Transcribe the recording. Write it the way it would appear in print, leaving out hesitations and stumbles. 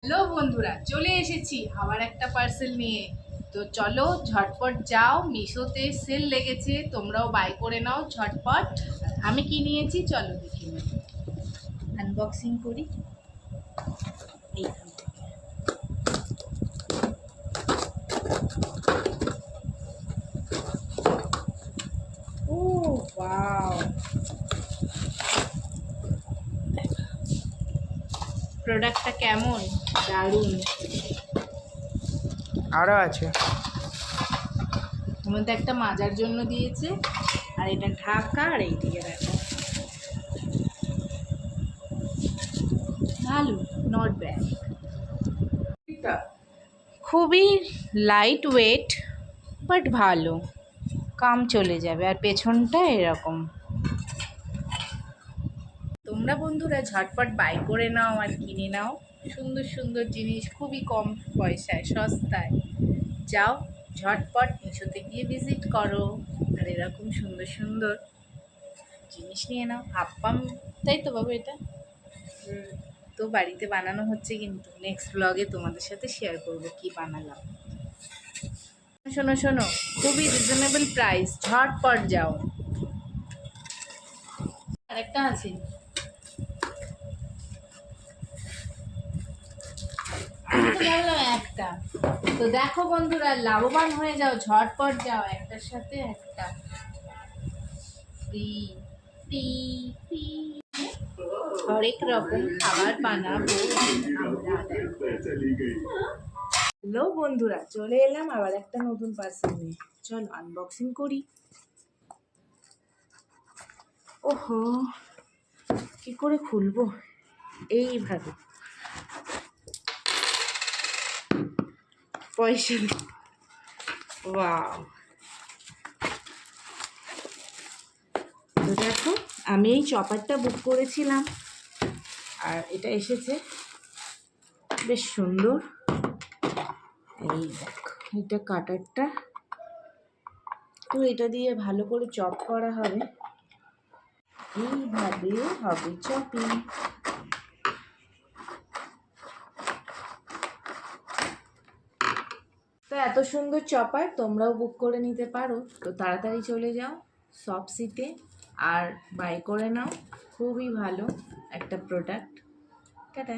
Hello বন্ধুরা, চলে এসেছি আবার একটা পার্সেল নিয়ে। তো চলো ঝটপট যাও, মিশোতে সেল লেগেছে, তোমরাও বাই করে নাও ঝটপট। আমি কি নিয়েছি চলো দেখি, আনবক্সিং করি এইখান থেকে। ও ওয়াও, প্রোডাক্টটা কেমন, দারুণ। আরও আছে, এর মধ্যে একটা মাজার জন্য দিয়েছে, আর এটা ঢাকা, আর এইদিকে দেখা ভালো, নট ব্যাড। খুবই লাইট ওয়েট বাট ভালো, কাম চলে যাবে। আর পেছনটা এরকম। তোমরা বন্ধুরা ঝটপট বাই করে নাও আর কিনে নাও সুন্দর সুন্দর জিনিস, খুবই কম পয়সায়, সস্তায়। যাও ঝটপট মিশোতে গিয়ে ভিজিট করো, আর এরকম সুন্দর সুন্দর জিনিস নিয়ে নাও। আপ্পাম, তাই তো বাবু এটা তো বাড়িতে বানানো হচ্ছে, কিন্তু নেক্সট ব্লগে তোমাদের সাথে শেয়ার করবো কি বানালাম। শোনো শোনো, খুবই রিজনেবল প্রাইস, ঝটপট যাও। আরেকটা আছে, ভালো একটা। তো দেখো বন্ধুরা, লাভবান হয়ে যাও, ঝটপট যাও, একটার সাথে একটা ফ্রি ফ্রি ফ্রি। হরেক রকম খাবার বানাবো আমরা। হ্যালো বন্ধুরা, চলে এলাম আবার একটা নতুন পার্সেল নিয়ে, চলো আনবক্সিং করি। ওহো, কি করে খুলবো, এইভাবে পয়সা। ওয়াও, তো দেখো আমি এই চপারটা বুক করেছিলাম, আর এটা এসেছে বেশ সুন্দর। এই দেখো, এটা কাটারটা, তো এটা দিয়ে ভালো করে চপ করা হবে, এইভাবে হবে চপিং। তো এত সুন্দর চপার তোমরাও বুক করে নিতে পারো। তো তাড়াতাড়ি চলে যাও শপসিতে আর বাই করে নাও, খুবই ভালো একটা প্রোডাক্ট। টাটা।